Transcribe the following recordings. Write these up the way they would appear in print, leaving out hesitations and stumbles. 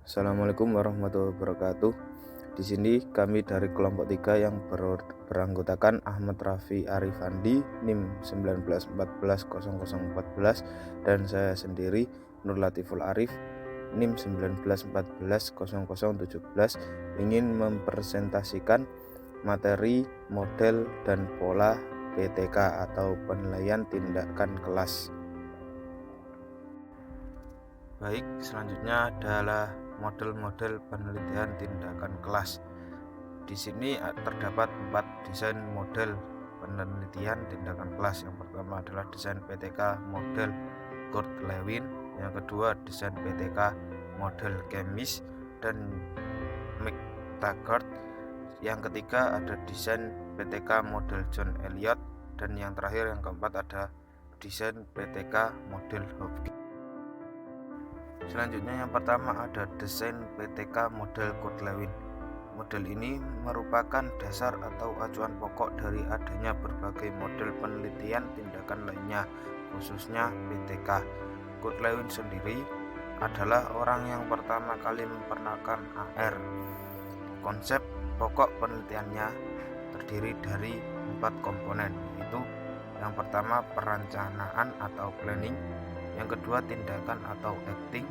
Assalamualaikum warahmatullahi wabarakatuh. Di sini kami dari kelompok 3 yang beranggotakan Ahmad Raffi Arifandi NIM 19140014 dan saya sendiri Nur Latiful Arif NIM 19140017 ingin mempresentasikan materi, model, dan pola PTK atau penilaian tindakan kelas. Baik, selanjutnya adalah model-model penelitian tindakan kelas. Di sini terdapat 4 desain model penelitian tindakan kelas. Yang pertama adalah desain PTK model Kurt Lewin, yang kedua desain PTK model Chemis dan McTaggart, yang ketiga ada desain PTK model John Elliot, dan yang terakhir yang keempat ada desain PTK model Hopkins. Selanjutnya yang pertama ada desain PTK model Kurt Lewin. Model ini merupakan dasar atau acuan pokok dari adanya berbagai model penelitian tindakan lainnya, khususnya PTK. Kurt Lewin sendiri adalah orang yang pertama kali memperkenalkan AR. Konsep pokok penelitiannya terdiri dari 4 komponen, yaitu yang pertama perencanaan atau planning, yang kedua tindakan atau acting,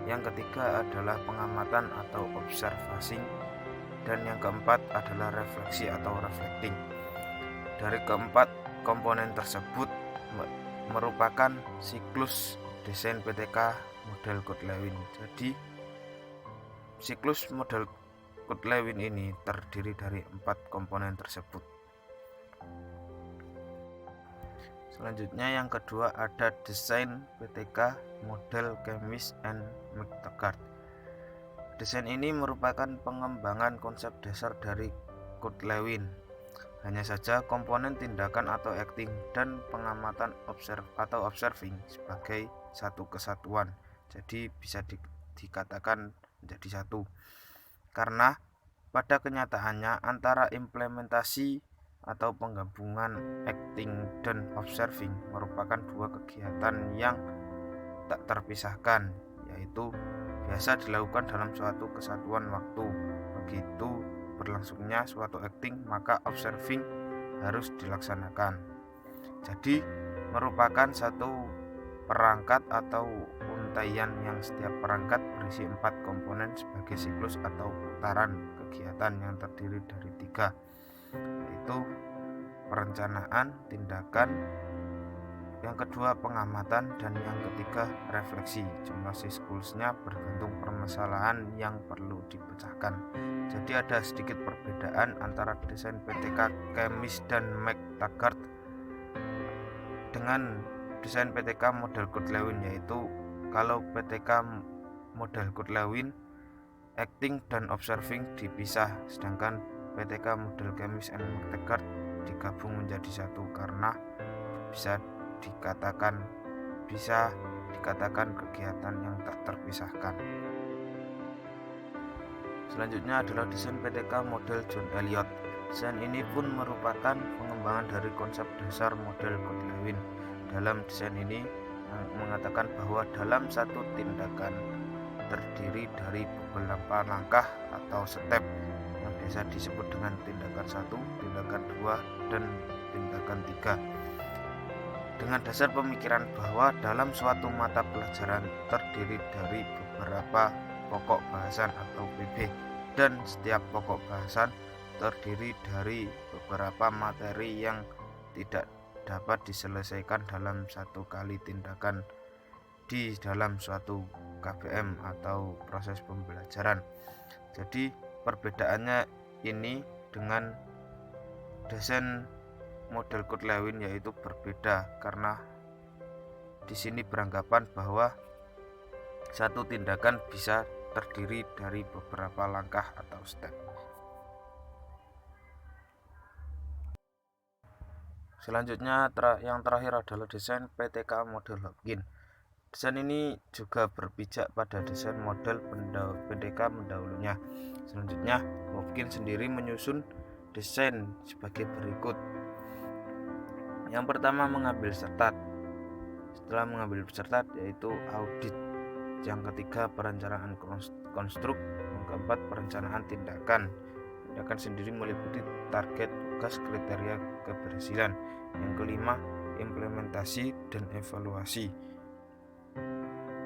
yang ketiga adalah pengamatan atau observasi, dan yang keempat adalah refleksi atau reflecting. Dari keempat komponen tersebut merupakan siklus desain PTK model Kurt Lewin. Jadi siklus model Kurt Lewin ini terdiri dari 4 komponen tersebut. Selanjutnya yang kedua ada desain PTK model Chemis and McTaggart. Desain ini merupakan pengembangan konsep dasar dari Kurt Lewin. Hanya saja komponen tindakan atau acting dan pengamatan observing sebagai satu kesatuan. Jadi bisa dikatakan menjadi satu. Karena pada kenyataannya antara implementasi atau penggabungan acting dan observing merupakan 2 kegiatan yang tak terpisahkan, yaitu biasa dilakukan dalam suatu kesatuan waktu. Begitu berlangsungnya suatu acting, maka observing harus dilaksanakan. Jadi merupakan satu perangkat atau untaian yang setiap perangkat berisi 4 komponen sebagai siklus atau putaran kegiatan yang terdiri dari 3, yaitu perencanaan, tindakan, yang kedua pengamatan, dan yang ketiga refleksi. Jumlah siklusnya bergantung permasalahan yang perlu dipecahkan. Jadi ada sedikit perbedaan antara desain PTK Chemis dan McTaggart dengan desain PTK model Kurt Lewin, yaitu kalau PTK model Kurt Lewin acting dan observing dipisah, sedangkan PTK model Chemis and McTaggart digabung menjadi satu karena bisa dikatakan kegiatan yang tak terpisahkan. Selanjutnya adalah desain PTK model John Elliot. Desain ini pun merupakan pengembangan dari konsep dasar model Kurt Lewin. Dalam desain ini mengatakan bahwa dalam satu tindakan terdiri dari beberapa langkah atau step yang biasa disebut dengan tindakan 1, tindakan 2, dan tindakan 3. Dengan dasar pemikiran bahwa dalam suatu mata pelajaran terdiri dari beberapa pokok bahasan atau PB, dan setiap pokok bahasan terdiri dari beberapa materi yang tidak dapat diselesaikan dalam satu kali tindakan di dalam suatu KBM atau proses pembelajaran. Jadi perbedaannya ini dengan desain model Kurt Lewin yaitu berbeda, karena di sini beranggapan bahwa satu tindakan bisa terdiri dari beberapa langkah atau step. Selanjutnya yang terakhir adalah desain PTK model Hopkins. Desain ini juga berpijak pada desain model PTK pendahulunya. Selanjutnya Hopkins sendiri menyusun desain sebagai berikut. Yang pertama mengambil sertat. Setelah mengambil sertat yaitu audit. yang ketiga perencanaan konstruk, yang keempat perencanaan tindakan. Tindakan sendiri meliputi target, tugas, kriteria keberhasilan. Yang kelima implementasi dan evaluasi.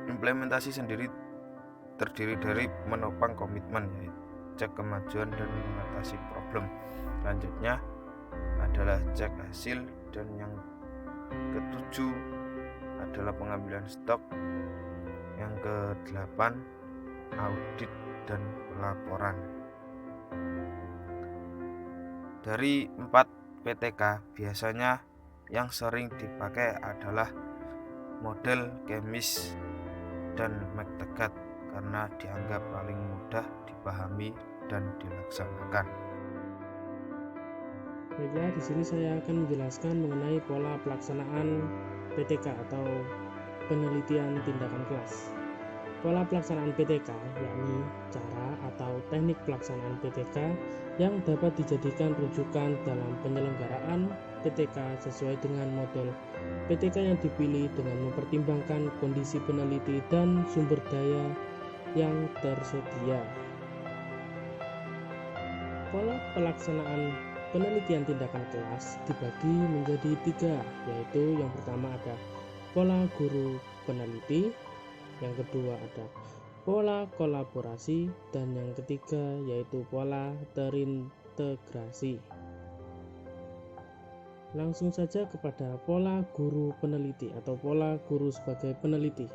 Implementasi sendiri terdiri dari menopang komitmen, yaitu cek kemajuan dan mengatasi problem. Selanjutnya adalah cek hasil, dan yang ketujuh adalah pengambilan stok. Yang kedelapan audit dan pelaporan. Dari 4 PTK biasanya yang sering dipakai adalah model Kemis dan McTaggart karena dianggap paling mudah dipahami dan dilaksanakan. Baiklah, di sini saya akan menjelaskan mengenai pola pelaksanaan PTK atau penelitian tindakan kelas. Pola pelaksanaan PTK yakni cara atau teknik pelaksanaan PTK yang dapat dijadikan rujukan dalam penyelenggaraan PTK sesuai dengan model PTK yang dipilih dengan mempertimbangkan kondisi peneliti dan sumber daya yang tersedia. Pola pelaksanaan penelitian tindakan kelas dibagi menjadi 3, yaitu yang pertama ada pola guru peneliti, yang kedua ada pola kolaborasi, dan yang ketiga yaitu pola terintegrasi. Langsung saja kepada pola guru peneliti atau pola guru sebagai peneliti.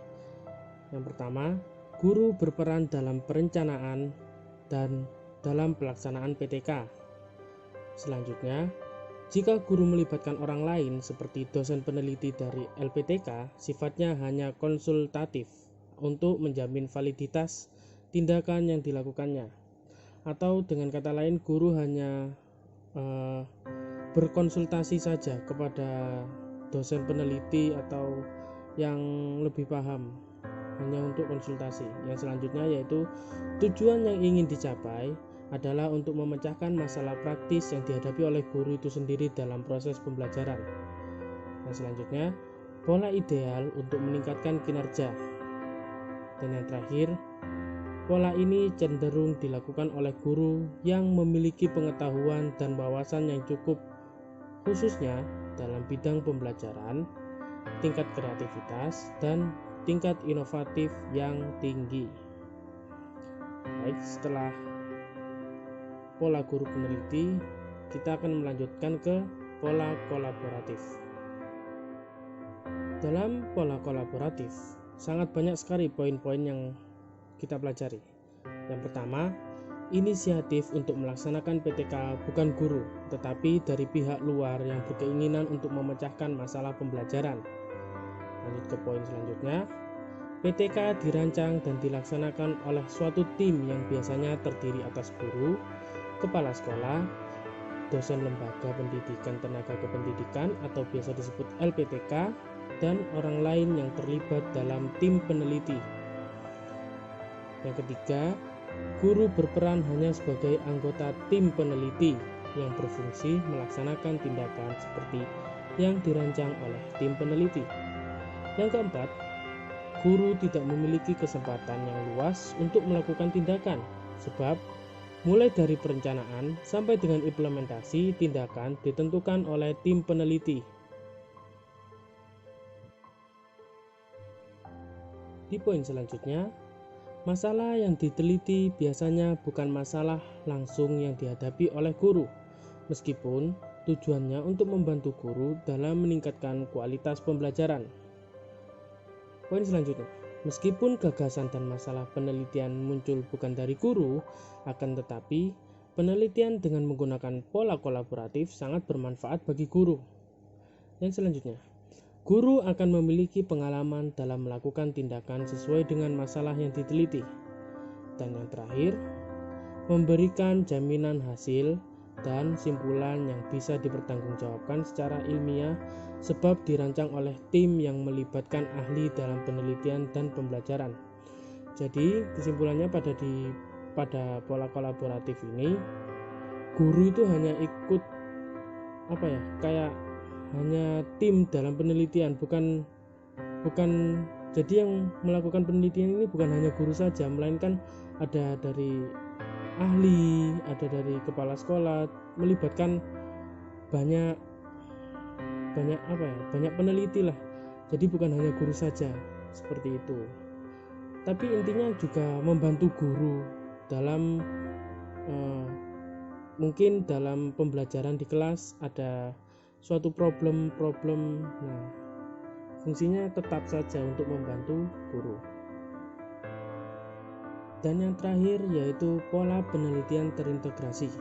Yang pertama, guru berperan dalam perencanaan dan dalam pelaksanaan PTK. Selanjutnya, jika guru melibatkan orang lain seperti dosen peneliti dari LPTK, sifatnya hanya konsultatif untuk menjamin validitas tindakan yang dilakukannya. Atau dengan kata lain, guru hanya berkonsultasi saja kepada dosen peneliti atau yang lebih paham, hanya untuk konsultasi. Yang selanjutnya yaitu tujuan yang ingin dicapai adalah untuk memecahkan masalah praktis yang dihadapi oleh guru itu sendiri dalam proses pembelajaran. Dan selanjutnya, pola ideal untuk meningkatkan kinerja. Dan yang terakhir, pola ini cenderung dilakukan oleh guru yang memiliki pengetahuan dan wawasan yang cukup, khususnya dalam bidang pembelajaran, tingkat kreativitas, dan tingkat inovatif yang tinggi. Baik, setelah pola guru peneliti, kita akan melanjutkan ke pola kolaboratif. Dalam pola kolaboratif, sangat banyak sekali poin-poin yang kita pelajari. Yang pertama, inisiatif untuk melaksanakan PTK bukan guru, tetapi dari pihak luar yang berkeinginan untuk memecahkan masalah pembelajaran. Lanjut ke poin selanjutnya, PTK dirancang dan dilaksanakan oleh suatu tim yang biasanya terdiri atas guru, kepala sekolah, dosen lembaga pendidikan tenaga kependidikan atau biasa disebut LPTK, dan orang lain yang terlibat dalam tim peneliti. Yang ketiga, guru berperan hanya sebagai anggota tim peneliti yang berfungsi melaksanakan tindakan seperti yang dirancang oleh tim peneliti. Yang keempat, guru tidak memiliki kesempatan yang luas untuk melakukan tindakan, sebab mulai dari perencanaan sampai dengan implementasi tindakan ditentukan oleh tim peneliti. Di poin selanjutnya, masalah yang diteliti biasanya bukan masalah langsung yang dihadapi oleh guru, meskipun tujuannya untuk membantu guru dalam meningkatkan kualitas pembelajaran. Poin selanjutnya, meskipun gagasan dan masalah penelitian muncul bukan dari guru, akan tetapi penelitian dengan menggunakan pola kolaboratif sangat bermanfaat bagi guru. Yang selanjutnya, guru akan memiliki pengalaman dalam melakukan tindakan sesuai dengan masalah yang diteliti. Dan yang terakhir, memberikan jaminan hasil dan simpulan yang bisa dipertanggungjawabkan secara ilmiah sebab dirancang oleh tim yang melibatkan ahli dalam penelitian dan pembelajaran. Jadi kesimpulannya pada pola kolaboratif ini, guru itu hanya ikut kayak hanya tim dalam penelitian, bukan Jadi yang melakukan penelitian ini bukan hanya guru saja, melainkan ada dari ahli, ada dari kepala sekolah, melibatkan banyak banyak peneliti lah. Jadi bukan hanya guru saja, seperti itu. Tapi intinya juga membantu guru dalam mungkin dalam pembelajaran di kelas ada suatu problem. Nah, fungsinya tetap saja untuk membantu guru. Dan yang terakhir yaitu pola penelitian terintegrasi.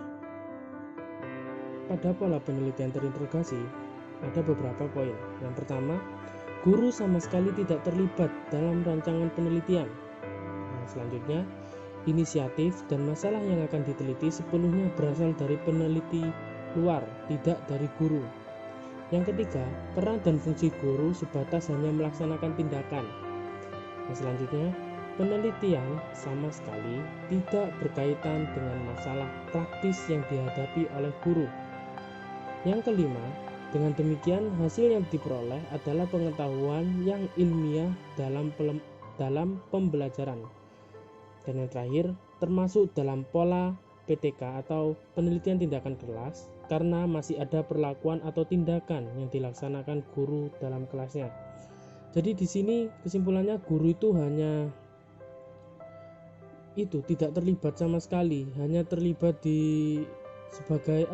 Pada pola penelitian terintegrasi ada beberapa poin. Yang pertama, guru sama sekali tidak terlibat dalam rancangan penelitian. Nah, selanjutnya, inisiatif dan masalah yang akan diteliti sepenuhnya berasal dari peneliti luar, tidak dari guru. Yang ketiga, peran dan fungsi guru sebatas hanya melaksanakan tindakan. Nah, selanjutnya, penelitian sama sekali tidak berkaitan dengan masalah praktis yang dihadapi oleh guru. Yang kelima, dengan demikian hasil yang diperoleh adalah pengetahuan yang ilmiah dalam pembelajaran. Dan yang terakhir, termasuk dalam pola PTK atau penelitian tindakan kelas, karena masih ada perlakuan atau tindakan yang dilaksanakan guru dalam kelasnya. Jadi di sini kesimpulannya guru itu hanya itu tidak terlibat sama sekali, hanya terlibat di sebagai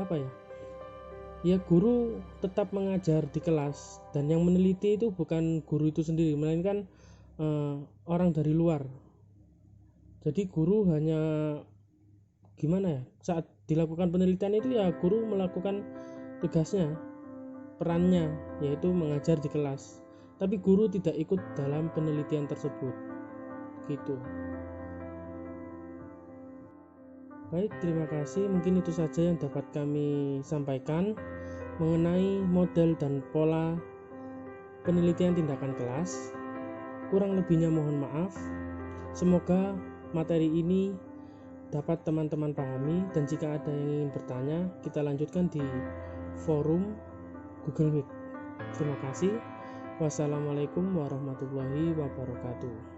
ya guru tetap mengajar di kelas, dan yang meneliti itu bukan guru itu sendiri, melainkan orang dari luar. Jadi guru hanya saat dilakukan penelitian itu ya guru melakukan tugasnya, perannya yaitu mengajar di kelas, tapi guru tidak ikut dalam penelitian tersebut gitu. Baik, terima kasih. Mungkin itu saja yang dapat kami sampaikan mengenai model dan pola penelitian tindakan kelas. Kurang lebihnya mohon maaf. Semoga materi ini dapat teman-teman pahami, dan jika ada yang ingin bertanya, kita lanjutkan di forum Google Meet. Terima kasih. Wassalamualaikum warahmatullahi wabarakatuh.